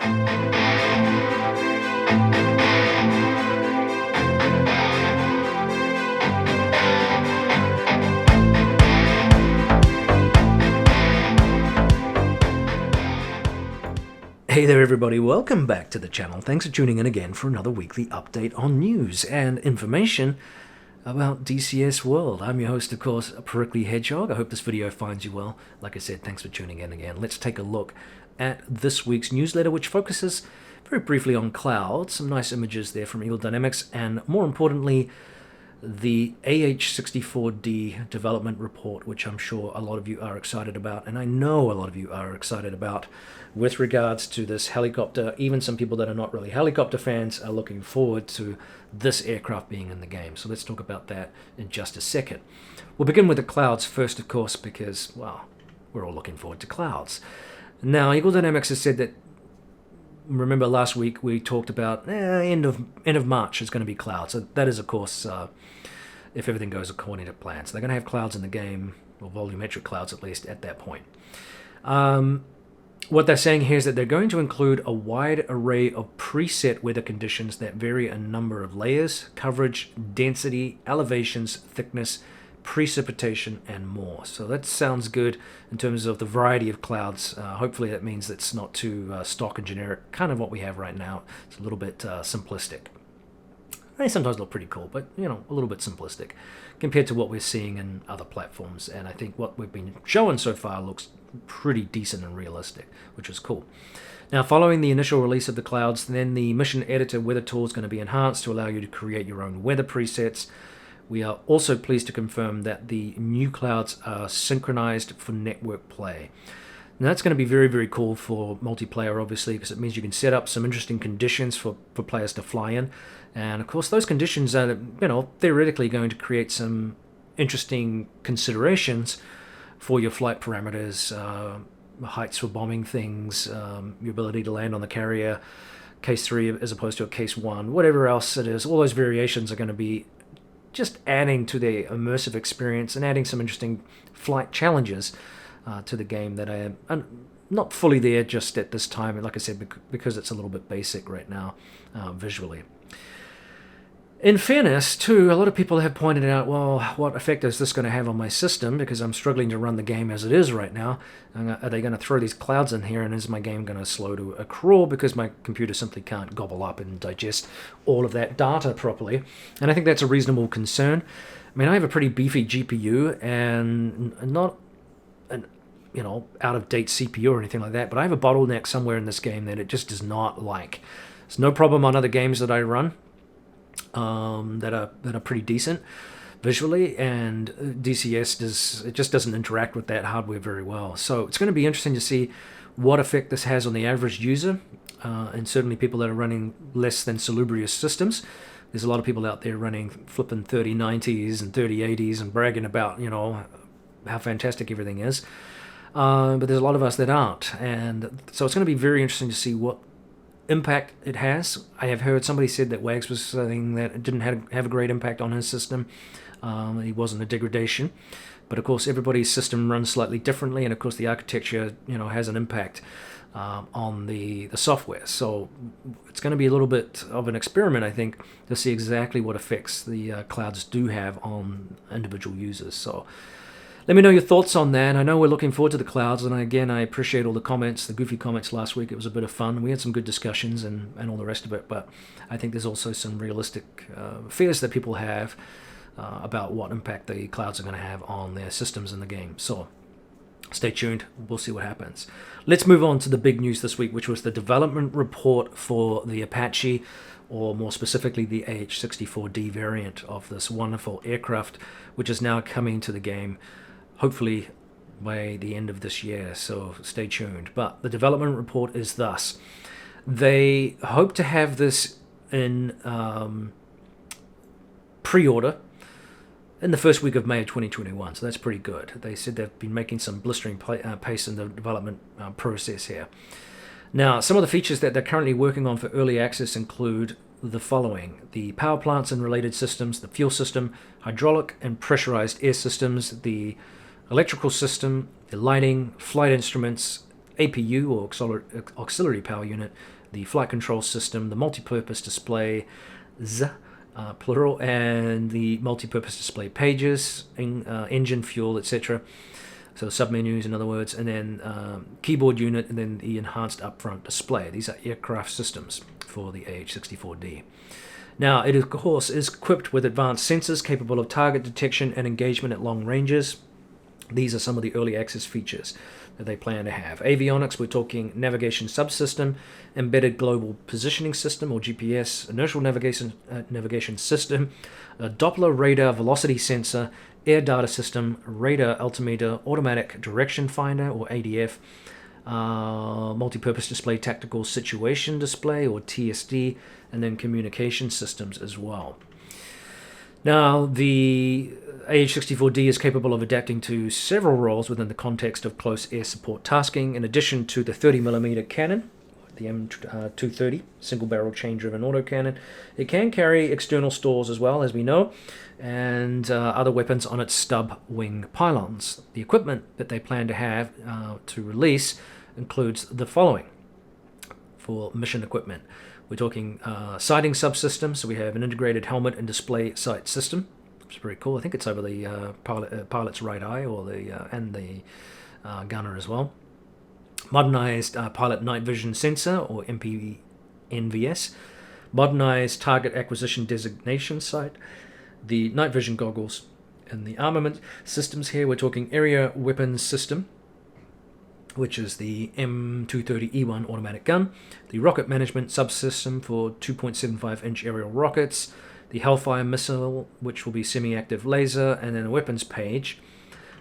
Hey there everybody, welcome back to the channel. Thanks for tuning in again for another weekly update on news and information about DCS World. I'm your host, of course, Prickly Hedgehog. I hope this video finds you well. Like I said, thanks for tuning in again. Let's take a look at this week's newsletter, which focuses very briefly on clouds. Some nice images there from Eagle Dynamics, and more importantly, the AH-64D development report, which I'm sure a lot of you are excited about, and I know a lot of you are excited about with regards to this helicopter. Even some people that are not really helicopter fans are looking forward to this aircraft being in the game. So let's talk about that in just a second. We'll begin with the clouds first, of course, because, well, we're all looking forward to clouds. Now, Eagle Dynamics has said that, remember last week we talked about end of March is going to be clouds. So that is, of course, if everything goes according to plan. So they're going to have clouds in the game, or volumetric clouds at least, at that point. What they're saying here is that they're going to include a wide array of preset weather conditions that vary a number of layers, coverage, density, elevations, thickness, precipitation, and more. So that sounds good in terms of the variety of clouds. Hopefully that means it's not too stock and generic, kind of what we have right now. It's a little bit simplistic. They sometimes look pretty cool, but, you know, a little bit simplistic compared to what we're seeing in other platforms. And I think what we've been showing so far looks pretty decent and realistic, which is cool. Now, following the initial release of the clouds, then the Mission Editor weather tool is going to be enhanced to allow you to create your own weather presets. We are also pleased to confirm that the new clouds are synchronized for network play. Now, that's going to be very, very cool for multiplayer, obviously, because it means you can set up some interesting conditions for players to fly in. And, of course, those conditions are, you know, theoretically going to create some interesting considerations for your flight parameters, heights for bombing things, your ability to land on the carrier, case 3 as opposed to a case 1, whatever else it is. All those variations are going to be just adding to the immersive experience and adding some interesting flight challenges to the game that I am not fully there just at this time, like I said, because it's a little bit basic right now visually. In fairness, too, a lot of people have pointed out, well, what effect is this going to have on my system, because I'm struggling to run the game as it is right now. Are they going to throw these clouds in here, and is my game going to slow to a crawl because my computer simply can't gobble up and digest all of that data properly? And I think that's a reasonable concern. I mean, I have a pretty beefy GPU and not an, you know, out-of-date CPU or anything like that, but I have a bottleneck somewhere in this game that it just does not like. It's no problem on other games that I run. That are pretty decent visually, and DCS just doesn't interact with that hardware very well. So it's going to be interesting to see what effect this has on the average user, and certainly people that are running less than salubrious systems. There's a lot of people out there running flipping 3090s and 3080s and bragging about, you know, how fantastic everything is. But there's a lot of us that aren't, and so it's going to be very interesting to see what impact it has. I have heard somebody said that Wags was saying that it didn't have a great impact on his system. It wasn't a degradation, but of course everybody's system runs slightly differently, and of course the architecture, you know, has an impact on the software. So it's going to be a little bit of an experiment, I think, to see exactly what effects the clouds do have on individual users. So let me know your thoughts on that. I know we're looking forward to the clouds, and again, I appreciate all the comments, the goofy comments last week. It was a bit of fun. We had some good discussions and all the rest of it, but I think there's also some realistic fears that people have about what impact the clouds are going to have on their systems in the game. So stay tuned. We'll see what happens. Let's move on to the big news this week, which was the development report for the Apache, or more specifically the AH-64D variant of this wonderful aircraft, which is now coming to the game, hopefully by the end of this year, so stay tuned. But the development report is thus. They hope to have this in pre-order in the first week of May of 2021, so that's pretty good. They said they've been making some blistering pace in the development process here. Now, some of the features that they're currently working on for early access include the following: the power plants and related systems, the fuel system, hydraulic and pressurized air systems, the electrical system, the lighting, flight instruments, APU or auxiliary power unit, the flight control system, the multi-purpose display, plural, and the multi-purpose display pages, engine, fuel, etc. So submenus, in other words, and then keyboard unit, and then the enhanced upfront display. These are aircraft systems for the AH-64D. Now, it of course is equipped with advanced sensors capable of target detection and engagement at long ranges. These are some of the early access features that they plan to have. Avionics, we're talking navigation subsystem, embedded global positioning system or GPS, inertial navigation system, a Doppler radar velocity sensor, air data system, radar altimeter, automatic direction finder or ADF, multi-purpose display, tactical situation display or TSD, and then communication systems as well. Now, the AH-64D is capable of adapting to several roles within the context of close air support tasking. In addition to the 30mm cannon, the M230 single-barrel chain-driven autocannon, it can carry external stores as well, as we know, and other weapons on its stub wing pylons. The equipment that they plan to have to release includes the following for mission equipment. We're talking sighting subsystems, so we have an integrated helmet and display sight system. It's very cool. I think it's over the pilot's right eye, or and the gunner as well. Modernized pilot night vision sensor, or NVS. Modernized target acquisition designation sight. The night vision goggles. And the armament systems here, we're talking area weapons system, which is the M230E1 automatic gun, the rocket management subsystem for 2.75-inch aerial rockets, the Hellfire missile, which will be semi-active laser, and then a weapons page.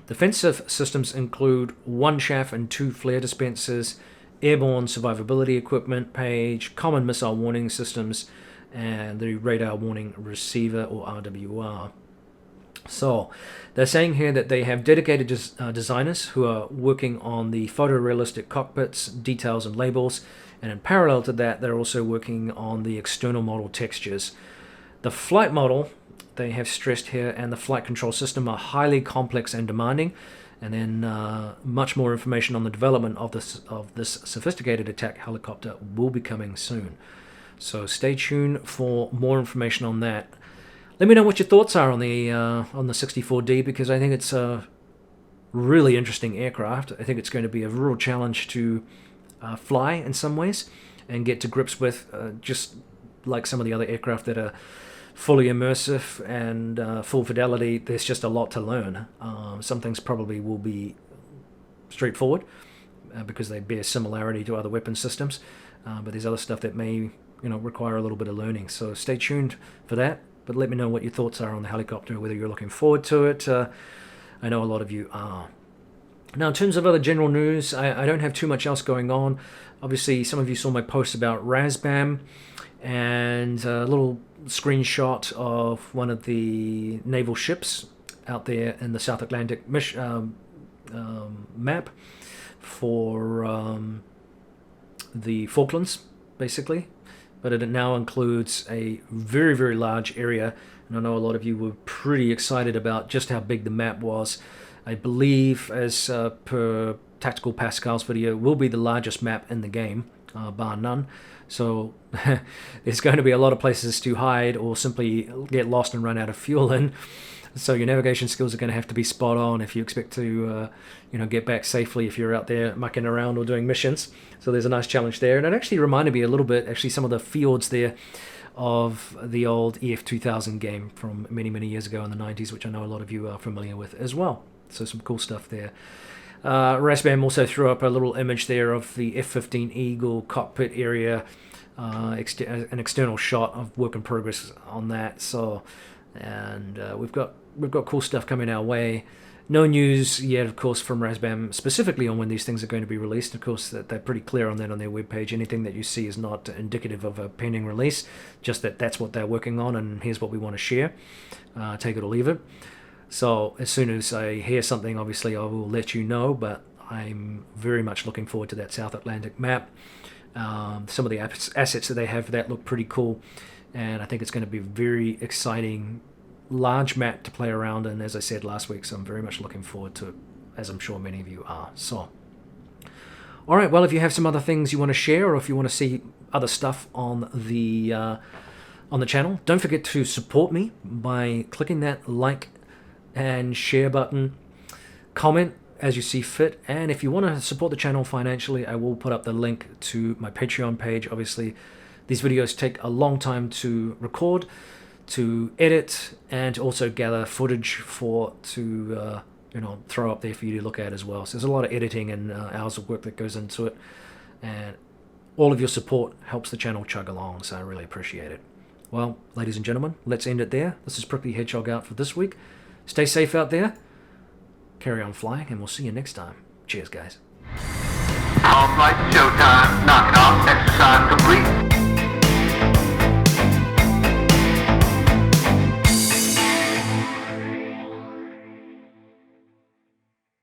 Defensive systems include 1 chaff and 2 flare dispensers, airborne survivability equipment page, common missile warning systems, and the radar warning receiver, or RWR. So, they're saying here that they have dedicated designers who are working on the photorealistic cockpits, details and labels, and in parallel to that, they're also working on the external model textures. The flight model, they have stressed here, and the flight control system are highly complex and demanding, and then much more information on the development of this sophisticated attack helicopter will be coming soon. So stay tuned for more information on that. Let me know what your thoughts are on the 64D, because I think it's a really interesting aircraft. I think it's going to be a real challenge to fly in some ways and get to grips with, just like some of the other aircraft that are fully immersive and full fidelity. There's just a lot to learn. Some things probably will be straightforward because they bear similarity to other weapon systems, but there's other stuff that may require a little bit of learning. So stay tuned for that. But let me know what your thoughts are on the helicopter, whether you're looking forward to it. I know a lot of you are. Now, in terms of other general news, I don't have too much else going on. Obviously, some of you saw my post about RASBAM, and a little screenshot of one of the naval ships out there in the South Atlantic map for the Falklands, basically. But it now includes a very, very large area, and I know a lot of you were pretty excited about just how big the map was. I believe, as per Tactical Pascal's video, will be the largest map in the game, bar none. So there's going to be a lot of places to hide or simply get lost and run out of fuel in. So your navigation skills are going to have to be spot on if you expect to get back safely if you're out there mucking around or doing missions. So there's a nice challenge there. And it actually reminded me a little bit, actually, some of the fields there of the old EF-2000 game from many, many years ago in the 90s, which I know a lot of you are familiar with as well. So some cool stuff there. RASBAM also threw up a little image there of the F-15 Eagle cockpit area, an external shot of work in progress on that. So, and we've got cool stuff coming our way. No news yet, of course, from RASBAM specifically on when these things are going to be released. Of course, they're pretty clear on that on their webpage. Anything that you see is not indicative of a pending release, just that that's what they're working on, and here's what we want to share. Take it or leave it. So as soon as I hear something, obviously I will let you know, but I'm very much looking forward to that South Atlantic map. Some of the assets that they have for that look pretty cool, and I think it's going to be a very exciting large map to play around in, as I said last week, so I'm very much looking forward to it, as I'm sure many of you are. So All right, well, if you have some other things you want to share, or if you want to see other stuff on the channel, don't forget to support me by clicking that like and share button. Comment as you see fit, and if you want to support the channel financially, I will put up the link to my Patreon page. Obviously, these videos take a long time to record, to edit, and to also gather footage to throw up there for you to look at as well. So there's a lot of editing and hours of work that goes into it, and all of your support helps the channel chug along, so I really appreciate it. Well, ladies and gentlemen, let's end it there. This is Prickly Hedgehog out for this week. Stay safe out there, carry on flying, and we'll see you next time. Cheers, guys. All flight showtime, knock it off, exercise complete.